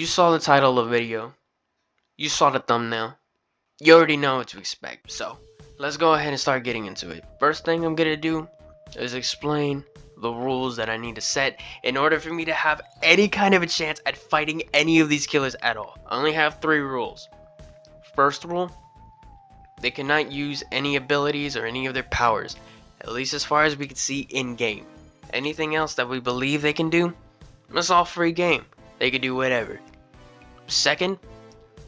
You saw the title of the video. You saw the thumbnail. You already know what to expect. So, let's go ahead and start getting into it. First thing I'm gonna do is explain the rules that I need to set in order for me to have any kind of a chance at fighting any of these killers at all. I only have 3 rules. First rule, they cannot use any abilities or any of their powers, at least as far as we can see in game. Anything else that we believe they can do, it's all free game. They can do whatever. Second,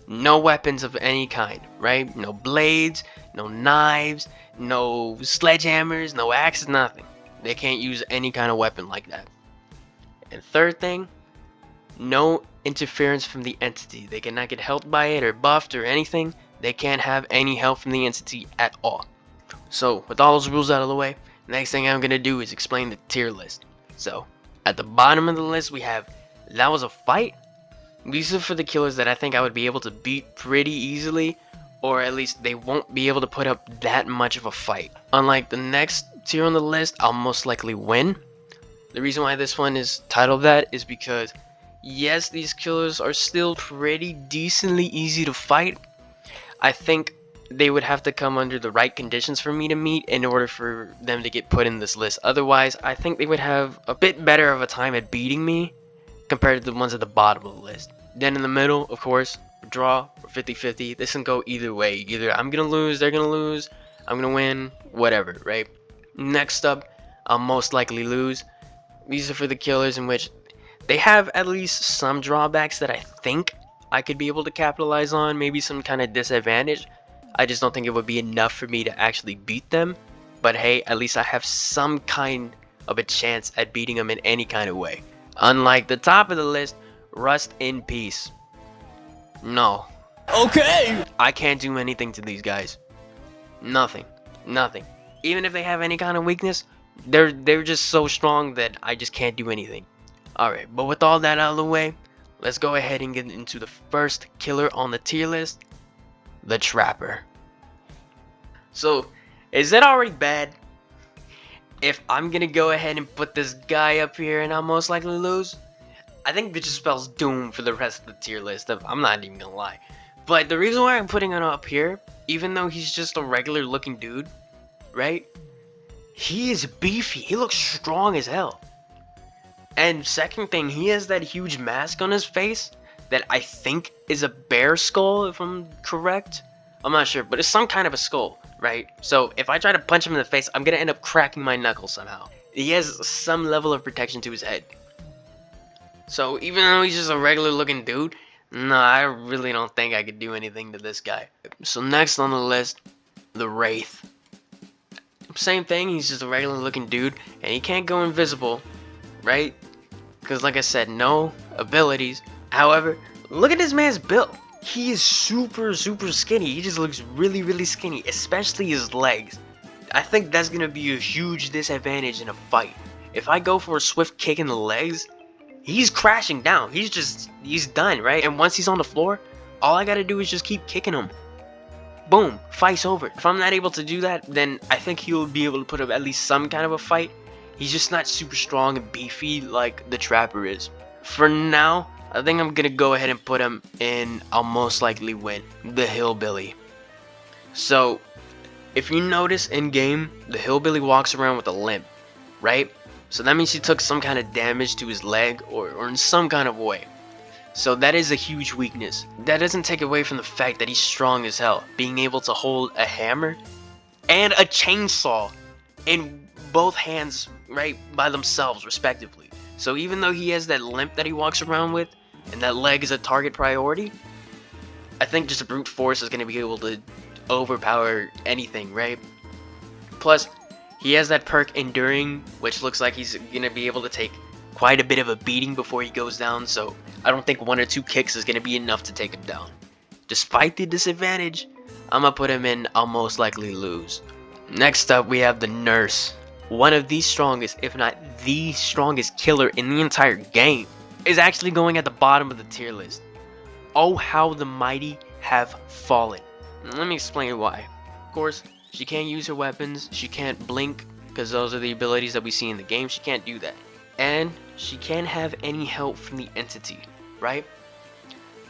no weapons of any kind, right? No blades, no knives, no sledgehammers, no axes, nothing. They can't use any kind of weapon like that. And third thing, no interference from the entity. They cannot get helped by it or buffed or anything. They can't have any help from the entity at all. So, with all those rules out of the way, the next thing I'm going to do is explain the tier list. So, at the bottom of the list we have, that was a fight. These are for the killers that I think I would be able to beat pretty easily, or at least they won't be able to put up that much of a fight. Unlike the next tier on the list, I'll most likely win. The reason why this one is titled that is because, yes, these killers are still pretty decently easy to fight. I think they would have to come under the right conditions for me to meet in order for them to get put in this list. Otherwise, I think they would have a bit better of a time at beating me compared to the ones at the bottom of the list. Then in the middle, of course, draw or 50-50. This can go either way. Either I'm gonna lose, they're gonna lose, I'm gonna win, whatever, right? Next up, I'll most likely lose. These are for the killers in which they have at least some drawbacks that I think I could be able to capitalize on, maybe some kind of disadvantage. I just don't think it would be enough for me to actually beat them. But hey, at least I have some kind of a chance at beating them in any kind of way. Unlike the top of the list, rust in peace. No. Okay. I can't do anything to these guys. Nothing. Nothing. Even if they have any kind of weakness, they're just so strong that I just can't do anything. Alright, but with all that out of the way, let's go ahead and get into the first killer on the tier list, the Trapper. So, is it already bad if I'm gonna go ahead and put this guy up here and I'll most likely lose? I think that just spells doom for the rest of the tier list. I'm not even gonna lie. But the reason why I'm putting him up here, even though he's just a regular looking dude, right? He is beefy. He looks strong as hell. And second thing, he has that huge mask on his face that I think is a bear skull, if I'm correct. I'm not sure, but it's some kind of a skull, right? So if I try to punch him in the face, I'm gonna end up cracking my knuckles somehow. He has some level of protection to his head. So even though he's just a regular looking dude, no, I really don't think I could do anything to this guy. So next on the list, the Wraith. Same thing, he's just a regular looking dude, and he can't go invisible, right? Because like I said, no abilities. However, look at this man's build. He is super skinny. He just looks really skinny, especially his legs. I think that's going to be a huge disadvantage in a fight. If I go for a swift kick in the legs, he's crashing down. He's done, right? And once he's on the floor, all I got to do is just keep kicking him. Boom, fight's over. If I'm not able to do that, then I think he'll be able to put up at least some kind of a fight. He's just not super strong and beefy like the Trapper is. For now, I think I'm gonna go ahead and put him in I'll most likely win, the Hillbilly. So, if you notice in game, the Hillbilly walks around with a limp, right? So that means he took some kind of damage to his leg or in some kind of way. So that is a huge weakness. That doesn't take away from the fact that he's strong as hell, being able to hold a hammer and a chainsaw in both hands, right, by themselves respectively. So even though he has that limp that he walks around with and that leg is a target priority, I think just brute force is going to be able to overpower anything, right? Plus, he has that perk Enduring, which looks like he's going to be able to take quite a bit of a beating before he goes down, so I don't think 1 or 2 kicks is going to be enough to take him down. Despite the disadvantage, I'm going to put him in I'll most likely lose. Next up, we have the Nurse. One of the strongest, if not the strongest killer in the entire game, is actually going at the bottom of the tier list. Oh, how the mighty have fallen. Let me explain why. Of course, she can't use her weapons, she can't blink, because those are the abilities that we see in the game. She can't do that. And she can't have any help from the entity, right?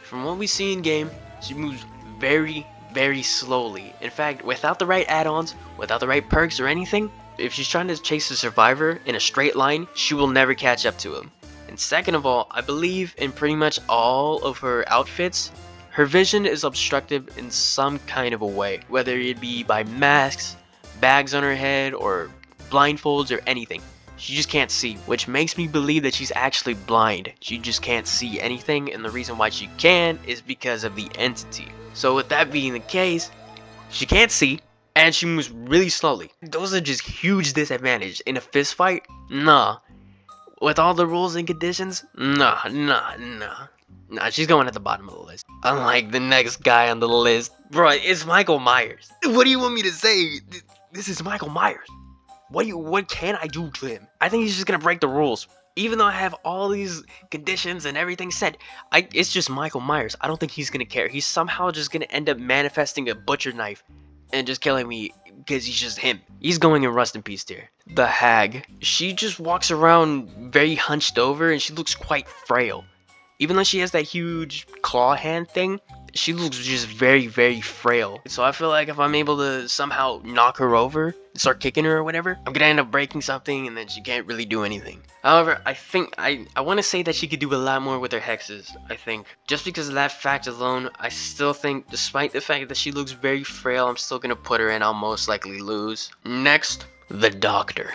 from what we see in game, she moves very, very slowly. In fact, without the right add-ons, without the right perks or anything, if she's trying to chase a survivor in a straight line, she will never catch up to him. And second of all, I believe in pretty much all of her outfits, her vision is obstructed in some kind of a way, whether it be by masks, bags on her head, or blindfolds or anything. She just can't see, which makes me believe that she's actually blind. She just can't see anything, and the reason why she can is because of the entity. So with that being the case, she can't see, and she moves really slowly. Those are just huge disadvantages. In a fist fight, nah. With all the rules and conditions, nah, she's going at the bottom of the list. Unlike the next guy on the list. Bro, it's Michael Myers. What do you want me to say? This is Michael Myers. What can I do to him? I think he's just gonna break the rules. Even though I have all these conditions and everything set, it's just Michael Myers. I don't think he's gonna care. He's somehow just gonna end up manifesting a butcher knife and just killing me because he's just him. He's going in rust in peace tier. The Hag. She just walks around very hunched over and she looks quite frail. Even though she has that huge claw hand thing, she looks just very, very frail. So I feel like if I'm able to somehow knock her over, start kicking her or whatever, I'm gonna end up breaking something and then she can't really do anything. However, I think I want to say that she could do a lot more with her hexes, I think. Just because of that fact alone, I still think, despite the fact that she looks very frail, I'm still gonna put her in, I'll most likely lose. Next, the Doctor.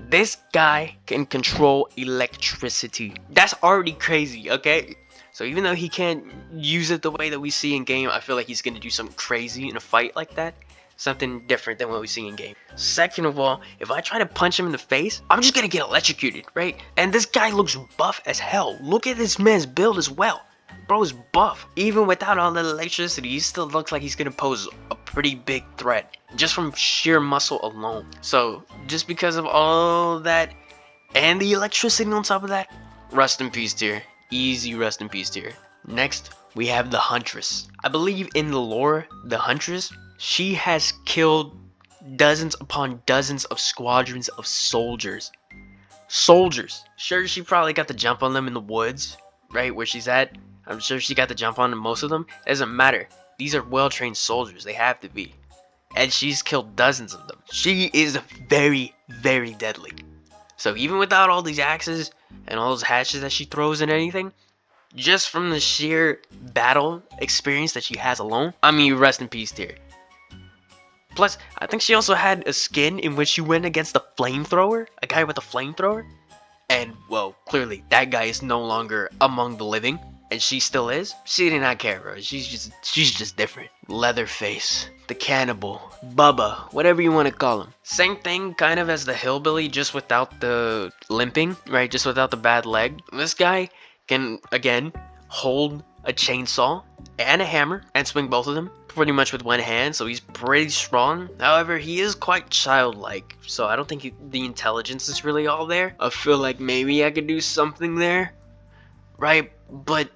This guy can control electricity. That's already crazy, okay? So even though he can't use it the way that we see in game, I feel like he's gonna do something crazy in a fight like that. Something different than what we see in game. Second of all, if I try to punch him in the face, I'm just gonna get electrocuted, right? And this guy looks buff as hell. Look at this man's build as well. Bro is buff. Even without all that electricity, he still looks like he's gonna pose a pretty big threat. Just from sheer muscle alone. So, just because of all that, and the electricity on top of that, rest in peace tier. Easy rest in peace tier. Next, we have the Huntress. I believe in the lore, the Huntress, she has killed dozens upon dozens of squadrons of soldiers. Sure, she probably got the jump on them in the woods, right, where she's at. I'm sure she got the jump on most of them. It doesn't matter. These are well-trained soldiers. They have to be. And she's killed dozens of them. She is very, very deadly. So even without all these axes and all those hatches that she throws and anything, just from the sheer battle experience that she has alone, I mean, rest in peace tier. Plus, I think she also had a skin in which she went against a flamethrower, a guy with a flamethrower. And, well, clearly, that guy is no longer among the living. And she still is. She did not care, bro. She's just different. Leatherface, the cannibal, Bubba, whatever you want to call him. Same thing kind of as the hillbilly, just without the limping, right? Just without the bad leg. This guy can, again, hold a chainsaw and a hammer and swing both of them pretty much with one hand, so he's pretty strong. However, he is quite childlike, so I don't think the intelligence is really all there. I feel like maybe I could do something there, right? But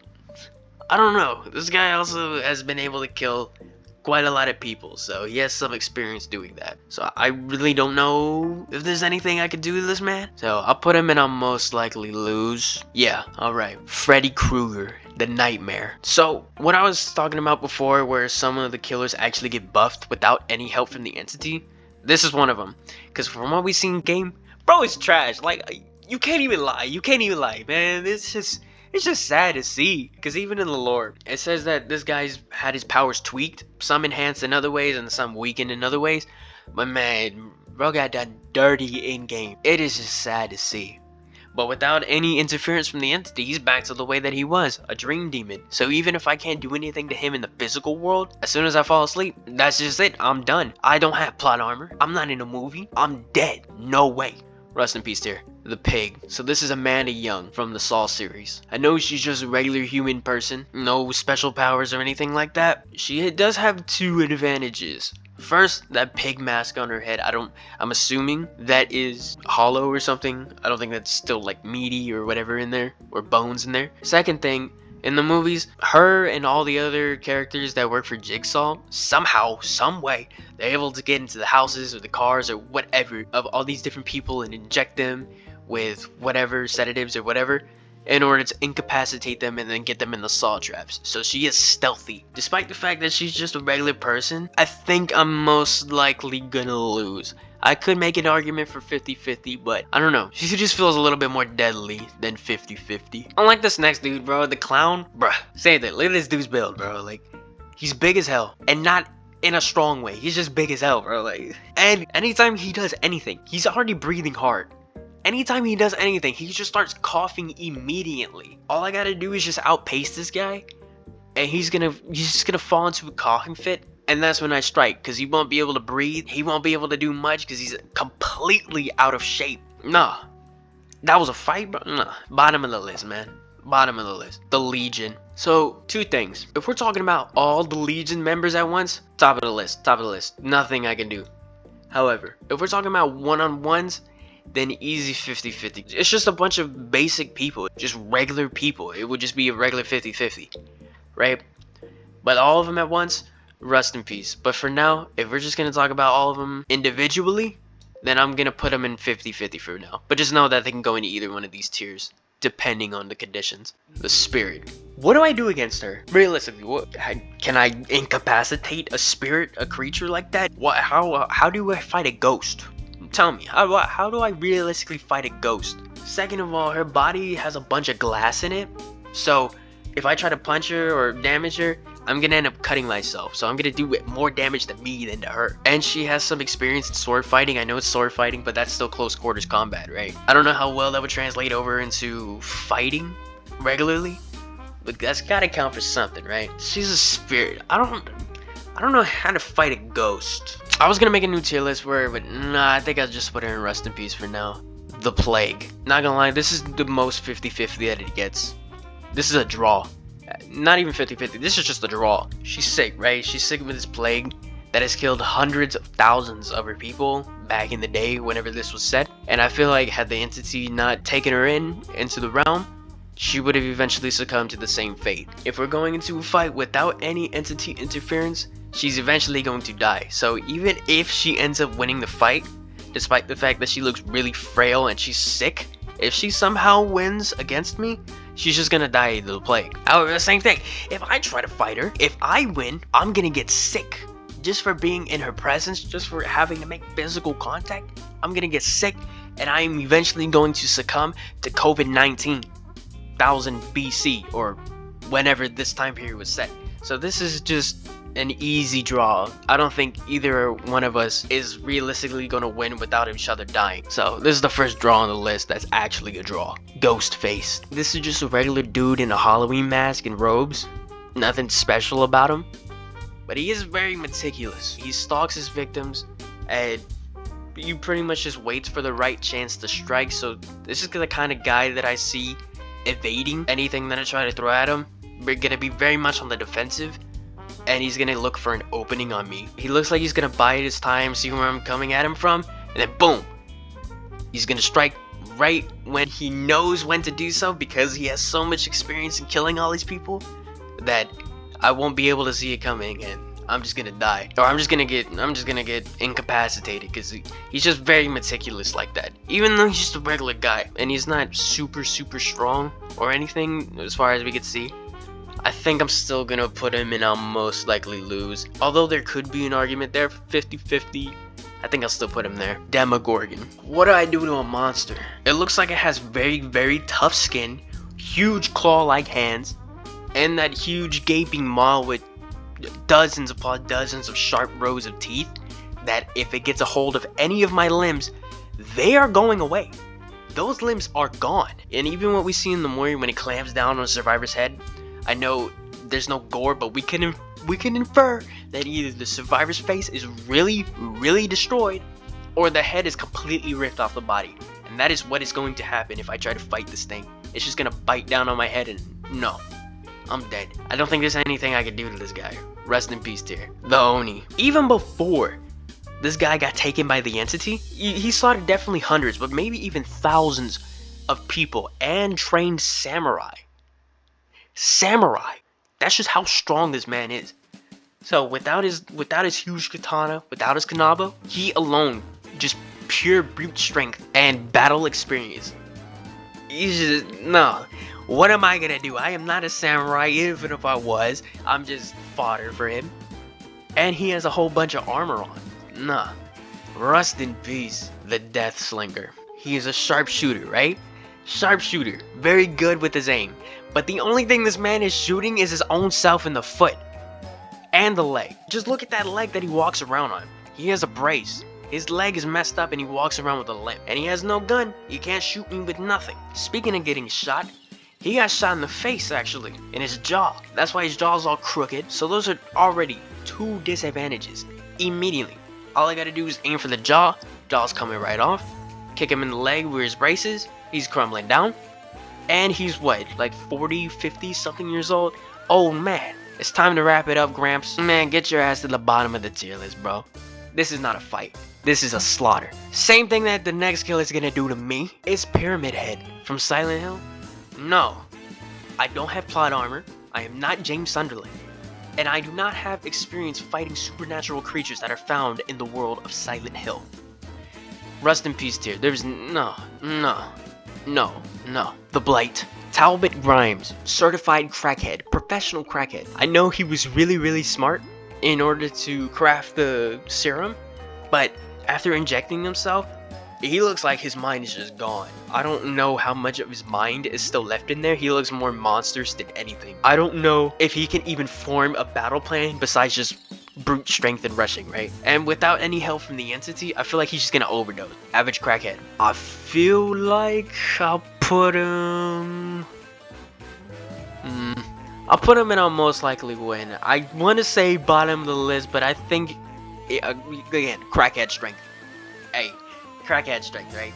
I don't know. This guy also has been able to kill quite a lot of people, so he has some experience doing that. So I really don't know if there's anything I could do to this man. So I'll put him in, I'll most likely lose. Yeah, alright. Freddy Krueger, the Nightmare. So what I was talking about before, where some of the killers actually get buffed without any help from the entity, this is one of them. Because from what we see in game, bro, it's trash. Like, you can't even lie. You can't even lie, man. It's just sad to see, because even in the lore, it says that this guy's had his powers tweaked, some enhanced in other ways and some weakened in other ways. But man, bro got done dirty in game. It is just sad to see. But without any interference from the entity, he's back to the way that he was, a dream demon. So even if I can't do anything to him in the physical world, as soon as I fall asleep, that's just it. I'm done. I don't have plot armor. I'm not in a movie. I'm dead. No way. Rest in peace tier. The Pig. So this is Amanda Young from the Saw series. I know she's just a regular human person, no special powers or anything like that. She does have two advantages. First, that pig mask on her head, I'm assuming that is hollow or something. I don't think that's still like meaty or whatever in there, or bones in there. Second thing, in the movies, her and all the other characters that work for Jigsaw, somehow, some way, they're able to get into the houses or the cars or whatever of all these different people and inject them with whatever sedatives or whatever, in order to incapacitate them and then get them in the saw traps. So she is stealthy. Despite the fact that she's just a regular person, I think I'm most likely gonna lose. I could make an argument for 50-50, but I don't know. She just feels a little bit more deadly than 50-50. Unlike this next dude, bro, the clown. Bruh, say that. Look at this dude's build, bro. Like, he's big as hell. And not in a strong way. He's just big as hell, bro. Like, and anytime he does anything, he's already breathing hard. Anytime he does anything, he just starts coughing immediately. All I gotta do is just outpace this guy, and he's just gonna fall into a coughing fit. And that's when I strike, because he won't be able to breathe. He won't be able to do much because he's completely out of shape. Nah. That was a fight, bro? Nah. Bottom of the list, man. Bottom of the list. The Legion. So, two things. If we're talking about all the Legion members at once, top of the list. Top of the list. Nothing I can do. However, if we're talking about one-on-ones, then easy 50-50. It's just a bunch of basic people. Just regular people. It would just be a regular 50-50. Right? But all of them at once, rest in peace. But for now, if we're just going to talk about all of them individually, then I'm going to put them in 50-50 for now. But just know that they can go into either one of these tiers, depending on the conditions. The Spirit. What do I do against her? Realistically, can I incapacitate a spirit, a creature like that? How do I fight a ghost? Tell me, how do I realistically fight a ghost? Second of all, her body has a bunch of glass in it. So, if I try to punch her or damage her, I'm gonna end up cutting myself, so I'm gonna do more damage to me than to her. And she has some experience in sword fighting. I know it's sword fighting, but that's still close quarters combat, right? I don't know how well that would translate over into fighting regularly, but that's gotta count for something, right? She's a spirit. I don't know how to fight a ghost. I was gonna make a new tier list for her, but nah, I think I'll just put her in rest in peace for now. The Plague. Not gonna lie, this is the most 50-50 that it gets. This is a draw. Not even 50-50, this is just a draw. She's sick, right? She's sick with this plague that has killed hundreds of thousands of her people back in the day whenever this was set. And I feel like had the entity not taken her into the realm, she would have eventually succumbed to the same fate. If we're going into a fight without any entity interference, she's eventually going to die. So even if she ends up winning the fight, despite the fact that she looks really frail and she's sick, if she somehow wins against me, she's just gonna die to the plague. However, the same thing. If I try to fight her, if I win, I'm gonna get sick. Just for being in her presence, just for having to make physical contact, I'm gonna get sick, and I am eventually going to succumb to COVID-19, 1000 BC, or whenever this time period was set. So this is just an easy draw. I don't think either one of us is realistically going to win without each other dying. So this is the first draw on the list that's actually a draw. Ghostface. This is just a regular dude in a Halloween mask and robes. Nothing special about him. But he is very meticulous. He stalks his victims and you pretty much just waits for the right chance to strike. So this is the kind of guy that I see evading anything that I try to throw at him. We're going to be very much on the defensive. And he's gonna look for an opening on me. He looks like he's gonna bide his time, see where I'm coming at him from, and then boom! He's gonna strike right when he knows when to do so, because he has so much experience in killing all these people that I won't be able to see it coming, and I'm just gonna die. Or I'm just gonna get incapacitated, because he's just very meticulous like that. Even though he's just a regular guy, and he's not super strong or anything as far as we can see, I think I'm still gonna put him in I'll most likely lose. Although there could be an argument there, 50-50, I think I'll still put him there. Demogorgon. What do I do to a monster? It looks like it has very tough skin, huge claw-like hands, and that huge gaping maw with dozens upon dozens of sharp rows of teeth that if it gets a hold of any of my limbs, they are going away. Those limbs are gone. And even what we see in the Mori when it clamps down on a survivor's head, I know there's no gore, but we can infer that either the survivor's face is really destroyed, or the head is completely ripped off the body. And that is what is going to happen if I try to fight this thing. It's just gonna bite down on my head and no, I'm dead. I don't think there's anything I can do to this guy. Rest in peace, dear. The Oni. Even before this guy got taken by the entity, he slaughtered definitely hundreds, but maybe even thousands of people and trained samurai. That's just how strong this man is. So without his huge katana, without his kanabo, he alone, just pure brute strength and battle experience. He's just, no. What am I gonna do? I am not a samurai, even if I was. I'm just fodder for him. And he has a whole bunch of armor on. Nah. Rust in peace, the Death Slinger. He is a sharpshooter, right? Sharpshooter. Very good with his aim. But the only thing this man is shooting is his own self in the foot. And the leg. Just look at that leg that he walks around on. He has a brace. His leg is messed up and he walks around with a limp. And he has no gun. He can't shoot me with nothing. Speaking of getting shot, he got shot in the face actually. In his jaw. That's why his jaw's all crooked. So those are already 2 disadvantages. Immediately. All I gotta do is aim for the jaw. Jaw's coming right off. Kick him in the leg where his brace is. He's crumbling down. And he's what? Like 40, 50 something years old? Oh man. It's time to wrap it up, Gramps. Man, get your ass to the bottom of the tier list, bro. This is not a fight. This is a slaughter. Same thing that the next kill is gonna do to me. It's Pyramid Head from Silent Hill. No. I don't have plot armor. I am not James Sunderland. And I do not have experience fighting supernatural creatures that are found in the world of Silent Hill. Rest in peace, tier. There's no. The Blight. Talbot Grimes, certified crackhead, professional crackhead. I know he was really smart in order to craft the serum, but after injecting himself, he looks like his mind is just gone. I don't know how much of his mind is still left in there. He looks more monstrous than anything. I don't know if he can even form a battle plan besides just brute strength and rushing, right? And without any help from the entity, I feel like he's just gonna overdose. Average crackhead. I feel like I'll put him... I'll put him in on most likely win. I want to say bottom of the list, but I think, again, crackhead strength. Hey, crackhead strength, right?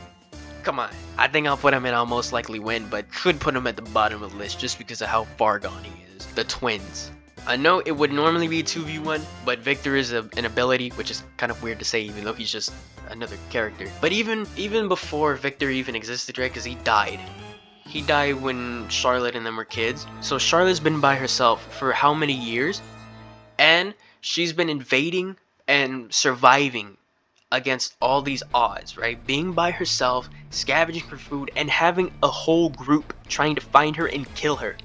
Come on. I think I'll put him in on most likely win, but could put him at the bottom of the list just because of how far gone he is. The twins. I know it would normally be 2v1, but Victor is an ability, which is kind of weird to say even though he's just another character. But even before Victor even existed, right, because he died. He died when Charlotte and them were kids. So Charlotte's been by herself for how many years? And she's been invading and surviving against all these odds, right? Being by herself, scavenging for food, and having a whole group trying to find her and kill her.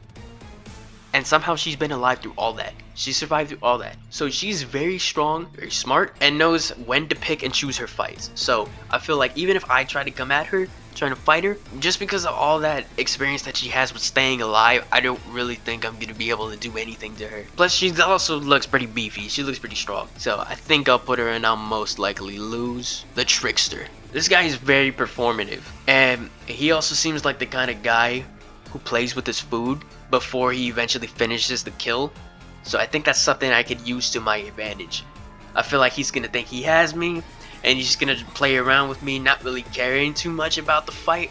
And somehow she's been alive through all that. She survived through all that. So she's very strong, very smart, and knows when to pick and choose her fights. So I feel like even if I try to come at her, trying to fight her, just because of all that experience that she has with staying alive, I don't really think I'm going to be able to do anything to her. Plus, she also looks pretty beefy. She looks pretty strong. So I think I'll put her in. I'll most likely lose. The Trickster. This guy is very performative. And he also seems like the kind of guy who plays with his food before he eventually finishes the kill. So I think that's something I could use to my advantage. I feel like he's going to think he has me, and he's just gonna play around with me, not really caring too much about the fight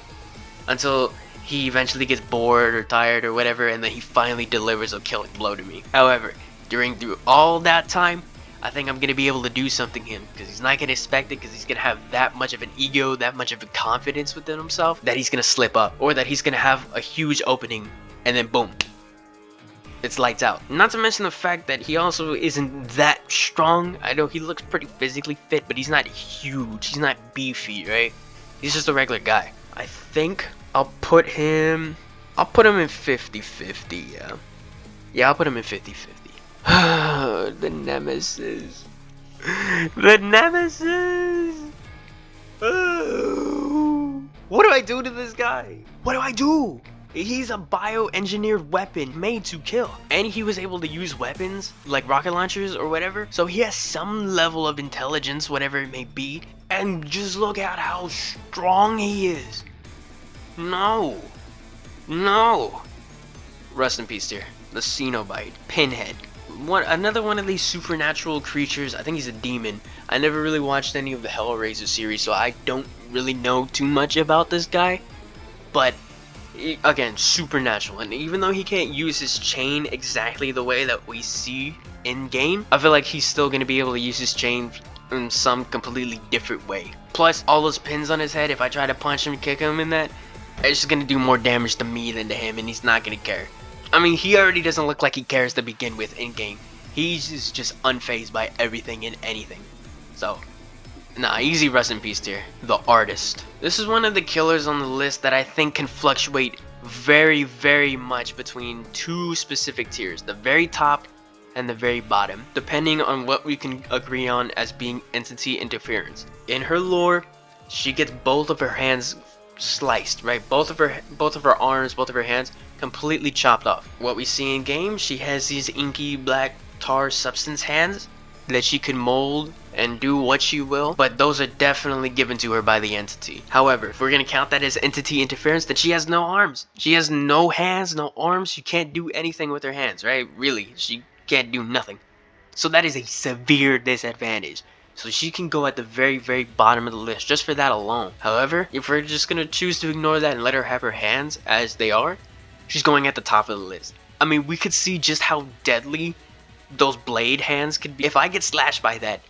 until he eventually gets bored or tired or whatever, and then he finally delivers a killing blow to me. However, through all that time, I think I'm gonna be able to do something to him because he's not gonna expect it, because he's gonna have that much of an ego, that much of a confidence within himself that he's gonna slip up, or that he's gonna have a huge opening and then boom, it's lights out. Not to mention the fact that he also isn't that strong. I know he looks pretty physically fit, but he's not huge. He's not beefy, right? He's just a regular guy. I think I'll put him in 50-50, yeah. Yeah, I'll put him in 50-50. The Nemesis. The Nemesis! Oh. What do I do to this guy? What do I do? He's a bioengineered weapon made to kill. And he was able to use weapons like rocket launchers or whatever. So he has some level of intelligence, whatever it may be. And just look at how strong he is. No. Rest in peace, dear. The Cenobite. Pinhead. Another one of these supernatural creatures. I think he's a demon. I never really watched any of the Hellraiser series, so I don't really know too much about this guy. But again, supernatural, and even though he can't use his chain exactly the way that we see in game, I feel like he's still going to be able to use his chain in some completely different way. Plus, all those pins on his head, if I try to punch him, kick him in that, it's just going to do more damage to me than to him, and he's not going to care. I mean, he already doesn't look like he cares to begin with in game. He's just unfazed by everything and anything. So, nah, easy rest in peace tier. The Artist. This is one of the killers on the list that I think can fluctuate very, very much between two specific tiers, the very top and the very bottom, depending on what we can agree on as being entity interference. In her lore, she gets both of her hands sliced, right? Both of her arms, both of her hands completely chopped off. What we see in game, she has these inky black tar substance hands that she can mold and do what she will, but those are definitely given to her by the entity. However, if we're gonna count that as entity interference, then she has no arms. She has no hands, no arms. She can't do anything with her hands, right? Really, she can't do nothing. So that is a severe disadvantage. So she can go at the very, very bottom of the list just for that alone. However, if we're just gonna choose to ignore that and let her have her hands as they are, she's going at the top of the list. I mean, we could see just how deadly those blade hands could be. If I get slashed by that,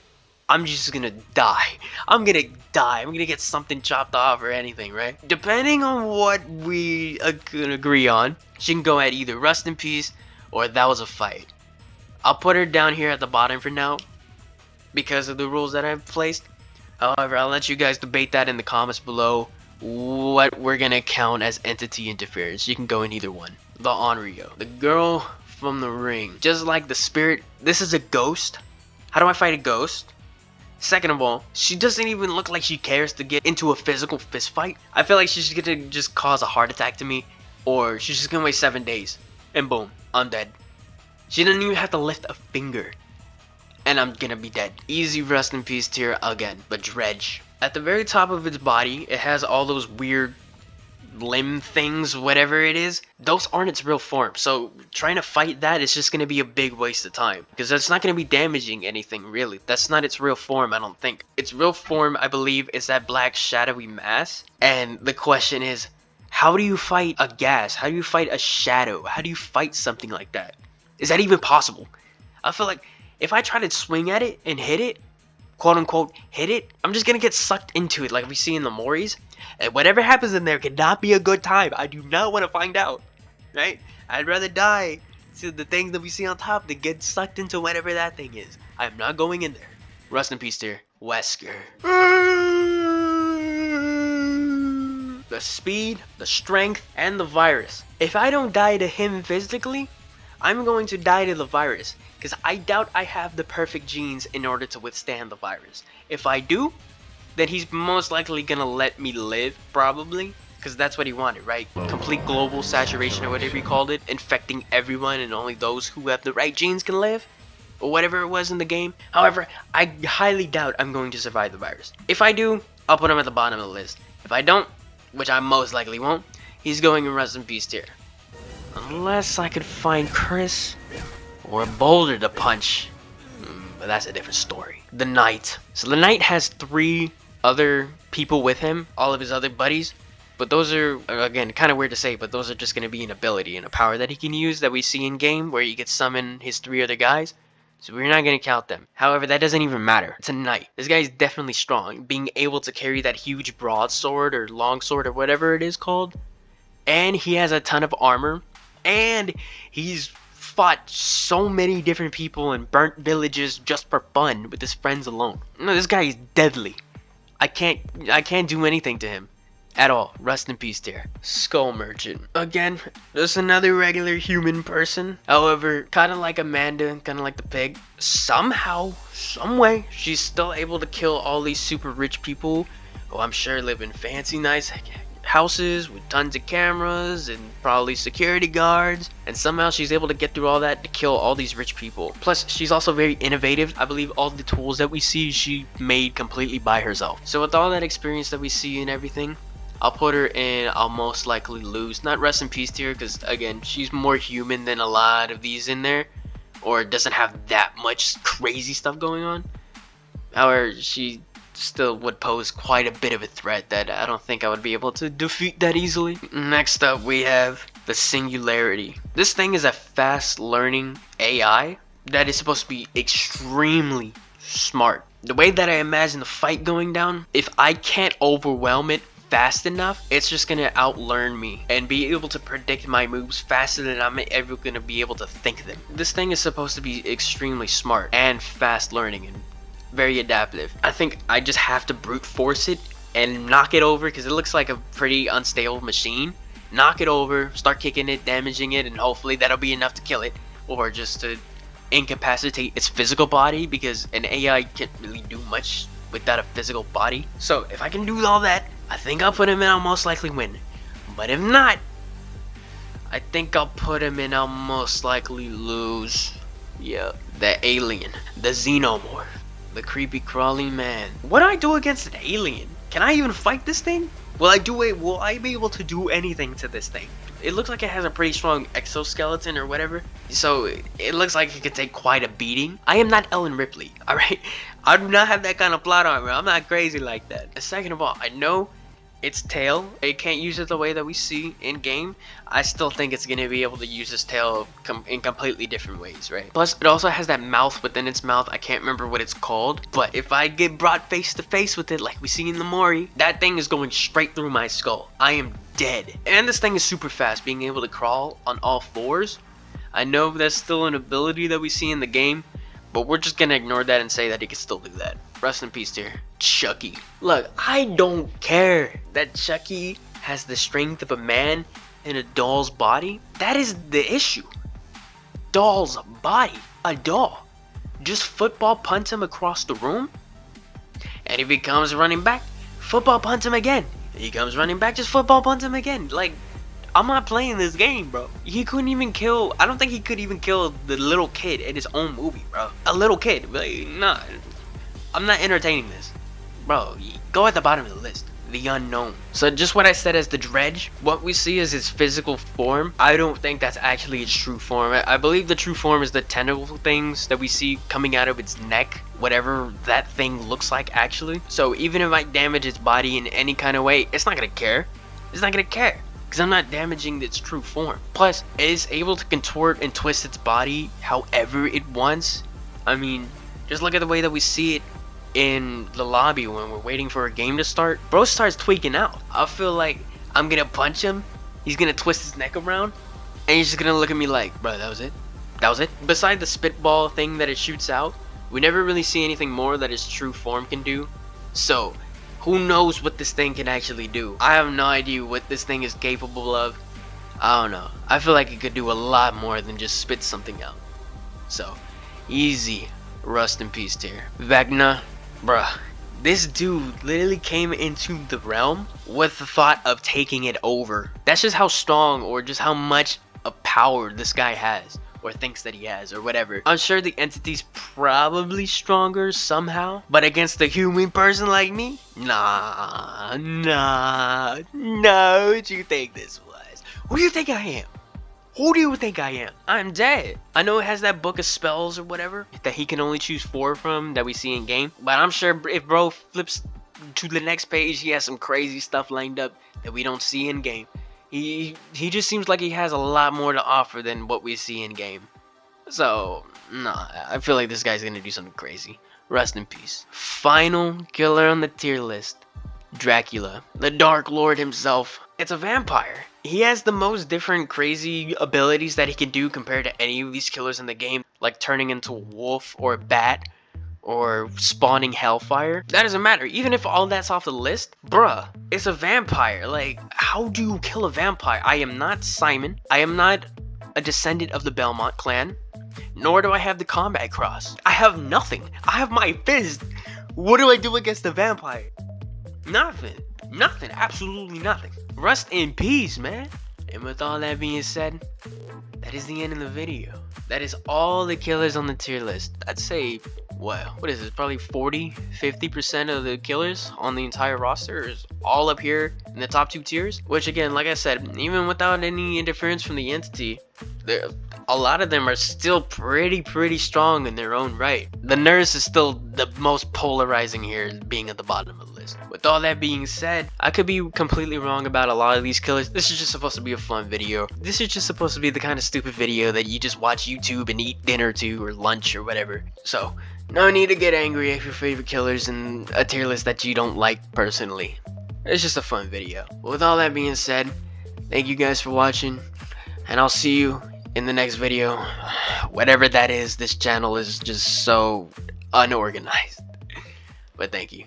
I'm just gonna die. I'm gonna die. I'm gonna get something chopped off or anything, right? Depending on what we can agree on, she can go at either Rust in Peace or That Was a Fight. I'll put her down here at the bottom for now because of the rules that I've placed. However, I'll let you guys debate that in the comments below, what we're gonna count as entity interference. You can go in either one. The Onryo, the girl from the ring. Just like the spirit, this is a ghost. How do I fight a ghost? Second of all, she doesn't even look like she cares to get into a physical fist fight. I feel like she's gonna just cause a heart attack to me, or she's just gonna wait 7 days, and boom, I'm dead. She doesn't even have to lift a finger, and I'm gonna be dead. Easy Rust in Peace tier again, but Dredge. At the very top of its body, it has all those weird limb things, whatever it is. Those aren't its real form, so trying to fight that is just going to be a big waste of time, because that's not going to be damaging anything, really. That's not its real form, I don't think. Its real form, I believe, is that black shadowy mass, and the question is, how do you fight a gas? How do you fight a shadow? How do you fight something like that? Is that even possible? I feel like if I try to swing at it and hit it, quote unquote hit it, I'm just gonna get sucked into it like we see in the Moris, and whatever happens in there cannot be a good time. I do not want to find out, right? I'd rather die to the things that we see on top than get sucked into whatever that thing is. I'm not going in there. Rust in Peace tier, Wesker. The speed, the strength, and the virus. If I don't die to him physically, I'm going to die to the virus, because I doubt I have the perfect genes in order to withstand the virus. If I do, then he's most likely gonna let me live, probably, because that's what he wanted, right? Complete global saturation, or whatever he called it, infecting everyone and only those who have the right genes can live, or whatever it was in the game. However, I highly doubt I'm going to survive the virus. If I do, I'll put him at the bottom of the list. If I don't, which I most likely won't, he's going in Rust in Peace tier. Unless I could find Chris or a boulder to punch. But that's a different story. The Knight. So the Knight has 3 other people with him, all of his other buddies. But those are, again, kind of weird to say, but those are just going to be an ability and a power that he can use that we see in game where he can summon his 3 other guys. So we're not going to count them. However, that doesn't even matter. It's a knight. This guy is definitely strong. Being able to carry that huge broadsword or longsword or whatever it is called. And he has a ton of armor. And he's fought so many different people and burnt villages just for fun with his friends alone. No, this guy is deadly. I can't do anything to him at all. Rust in Peace tier. Skull Merchant. Again, just another regular human person. However, kind of like Amanda, kind of like the pig. Somehow, someway, she's still able to kill all these super rich people who I'm sure live in fancy, nice houses with tons of cameras and probably security guards, and somehow she's able to get through all that to kill all these rich people. Plus, she's also very innovative. I believe all the tools that we see she made completely by herself. So with all that experience that we see and everything, I'll put her in I'll most likely lose. Not Rust in Peace tier, because again, she's more human than a lot of these in there, or doesn't have that much crazy stuff going on. However, she still would pose quite a bit of a threat that I don't think I would be able to defeat that easily. Next up, we have the Singularity. This thing is a fast learning AI that is supposed to be extremely smart. The way that I imagine the fight going down, if I can't overwhelm it fast enough, it's just gonna outlearn me and be able to predict my moves faster than I'm ever gonna be able to think them. This thing is supposed to be extremely smart and fast learning and very adaptive. I think I just have to brute force it and knock it over, because it looks like a pretty unstable machine, knock it over, start kicking it, damaging it, and hopefully that'll be enough to kill it, or just to incapacitate its physical body, because an AI can't really do much without a physical body. So if I can do all that, I think I'll put him in, I'll most likely win. But if not, I think I'll put him in, I'll most likely lose. Yeah, the alien, the xenomorph, the creepy crawling man. What do I do against an alien? Can I even fight this thing? Will I be able to do anything to this thing? It looks like it has a pretty strong exoskeleton or whatever, so it looks like it could take quite a beating. I am not Ellen Ripley, alright? I do not have that kind of plot armor. I'm not crazy like that. And second of all, I know its tail, it can't use it the way that we see in game. I still think it's going to be able to use its tail in completely different ways, right? Plus, it also has that mouth within its mouth. I can't remember what it's called, but if I get brought face to face with it like we see in the Mori, that thing is going straight through my skull. I am dead. And this thing is super fast, being able to crawl on all fours. I know that's still an ability that we see in the game, but we're just gonna ignore that and say that he can still do that. Rest in peace, dear. Chucky. Look, I don't care that Chucky has the strength of a man in a doll's body. That is the issue. Doll's body. A doll. Just football punt him across the room, and if he comes running back, football punt him again. He comes running back, just football punt him again. Like, I'm not playing this game, bro. He couldn't even kill, I don't think he could even kill the little kid in his own movie, bro. A little kid, like, nah. I'm not entertaining this. Bro, go at the bottom of the list. The unknown. So just what I said as the Dredge, what we see is his physical form. I don't think that's actually its true form. I believe the true form is the tentacle things that we see coming out of its neck, whatever that thing looks like actually. So even if I damage its body in any kind of way, it's not gonna care. It's not gonna care, because I'm not damaging its true form. Plus, it is able to contort and twist its body however it wants. I mean, just look at the way that we see it in the lobby when we're waiting for a game to start. Bro starts tweaking out. I feel like I'm gonna punch him, he's gonna twist his neck around, and he's just gonna look at me like, bro, that was it? That was it? Beside the spitball thing that it shoots out, we never really see anything more that its true form can do. So, who knows what this thing can actually do? I have no idea what this thing is capable of. I don't know. I feel like it could do a lot more than just spit something out. So, easy. Rest in peace, dear. Vecna. Bruh, this dude literally came into the realm with the thought of taking it over. That's just how strong, or just how much of power this guy has, or thinks that he has, or whatever. I'm sure the entity's probably stronger somehow, but against a human person like me? Nah. What you think this was? Who do you think I am? Who do you think I am? I'm dead. I know it has that book of spells or whatever that he can only choose 4 from that we see in game, but I'm sure if bro flips to the next page, he has some crazy stuff lined up that we don't see in game. He just seems like he has a lot more to offer than what we see in game. So, nah, I feel like this guy's gonna do something crazy. Rest in peace. Final killer on the tier list. Dracula, the Dark Lord himself. It's a vampire. He has the most different crazy abilities that he can do compared to any of these killers in the game, like turning into a wolf or a bat or spawning hellfire. That doesn't matter. Even if all that's off the list, bruh, it's a vampire. Like, how do you kill a vampire? I am not Simon. I am not a descendant of the Belmont clan, nor do I have the combat cross. I have nothing. I have my fist. What do I do against the vampire? Nothing. Nothing. Absolutely nothing. Rest in peace, man. And with all that being said, that is the end of the video. That is all the killers on the tier list. I'd say, what is it? Probably 40-50% of the killers on the entire roster is all up here in the top 2 tiers. Which again, like I said, even without any interference from the entity, a lot of them are still pretty strong in their own right. The nurse is still the most polarizing here, being at the bottom of the list. With all that being said, I could be completely wrong about a lot of these killers. This is just supposed to be a fun video. This is just supposed to be the kind of stupid video that you just watch YouTube and eat dinner to, or lunch or whatever. So, no need to get angry if your favorite killer's in a tier list that you don't like personally. It's just a fun video. With all that being said, thank you guys for watching, and I'll see you in the next video. Whatever that is, this channel is just so unorganized. But thank you.